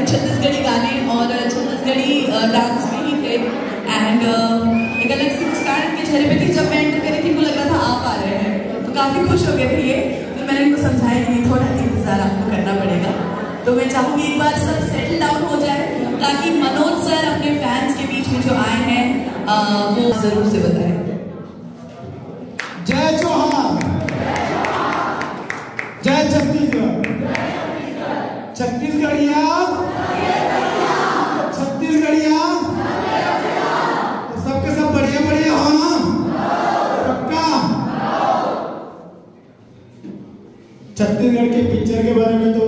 छत्तीसगढ़ी गाने और छत्तीसगढ़ी डांस में ही थे। एंड एक अलग सी मुस्कान इनके चेहरे पे थी। जब मैं एंटर करी थी, मुझे लग रहा था आप आ रहे हैं, तो काफ़ी खुश हो गए थे ये। फिर मैंने इनको समझाया कि थोड़ा इंतज़ार आपको करना पड़ेगा। तो मैं चाहूँगी एक बार सब सेटल डाउन हो जाए, ताकि मनोज सर अपने फैंस के बीच में जो आए हैं वो जरूर से बताएं। जय चौहान, जय छत्तीसगढ़, छत्तीसगढ़िया, छत्तीसगढ़िया, सबके सब बढ़िया बढ़िया हो ना, पक्का। छत्तीसगढ़ के पिक्चर के बारे में तो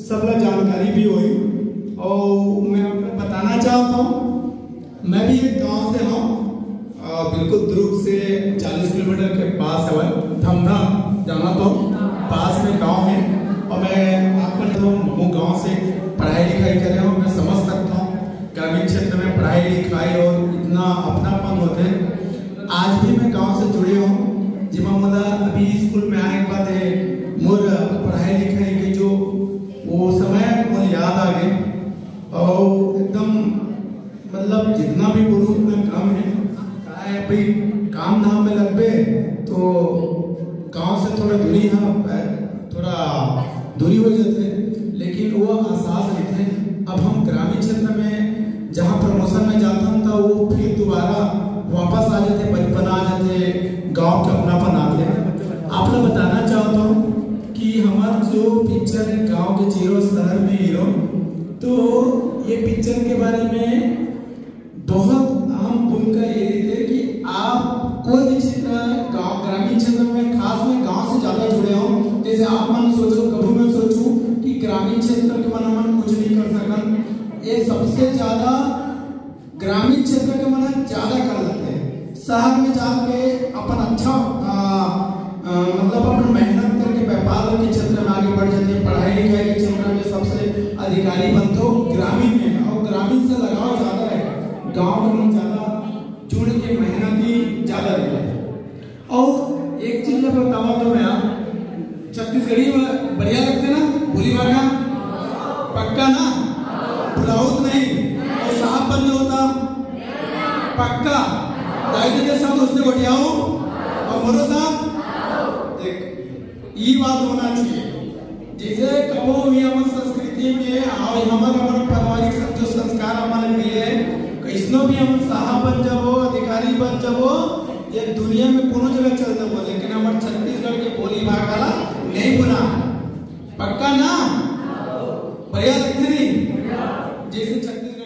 सब लोग जानकारी भी हुई, और मैं बताना चाहता हूँ, मैं भी एक गांव से हूँ, बिल्कुल दुर्ग से 40 किलोमीटर के पास है, धमधा जाना तो पास में गांव है। और मैं आपको वो गांव से पढ़ाई लिखाई कर रहा हूँ, मैं समझ सकता हूँ ग्रामीण क्षेत्र में पढ़ाई लिखाई और इतना अपनापन होते हैं। आज भी मैं गांव से जुड़े हूँ, जिमा मुदा अभी स्कूल में आने के बाद मोर पढ़ाई लिखाई के जो वो समय मुझे याद आ गए, और एकदम मतलब जितना भी बोलूँ उतना कम है। भाई काम धाम में लग गए तो गांव से थोड़ा दूरी है, थोड़ा दूरी हो जाते, लेकिन वो एहसास रहते हैं। अब हम ग्रामीण क्षेत्र में जहाँ प्रमोशन में जाता हूँ तो वो फिर दोबारा वापस आ जाते, बचपन आ जाते, गांव के अपनापन आते हैं। आप लोग बताना चाहता हूँ कि हमारा जो पिक्चर है गांव के जीरो शहर में हीरो, तो ये पिक्चर के बारे में बहुत अहम भूमिका ये है कि आप कोई भी क्षेत्र गाँव ग्रामीण क्षेत्र में, खास में गांव से ज्यादा जुड़े हो। जैसे आप मन सोचो, कभी मैं सोचूं कि ग्रामीण क्षेत्र के मन कुछ नहीं कर सकन, ये सबसे ज्यादा ग्रामीण क्षेत्र के मन ज्यादा कर लेते हैं। शहर में जाके अपन अच्छा मतलब अपन मेहनत करके व्यापार के क्षेत्र में आगे बढ़ जाते हैं, पढ़ाई लिखाई के क्षेत्र में सबसे अधिकारी बनते हो ग्रामीण में, और ग्रामीण से लगाव ज्यादा है, गांव में ज्यादा जुड़ के मेहनती ज्यादा रहते हैं। और एक चीज मैं बताऊं तो मैं छत्तीसगढ़ी बढ़िया लगते ना, बोली बागा पक्का ना, बुलाउत नहीं और साहब बंद होता पक्का, दायित्व के साथ उसने बढ़ियाओ और मरो साहब ये बात होना चाहिए। जैसे कबो भी हम संस्कृति में और हमारे पारिवारिक जो संस्कार हमारे मिले, इसनो भी हम साहब बन जाओ, अधिकारी बन जाओ, ये दुनिया में कोनो जगह चल जाओ, लेकिन हमारे छत्तीसगढ़ के बोली भाषा नहीं बोला पक्का ना, बढ़िया लगते नहीं जैसे छत्तीसगढ़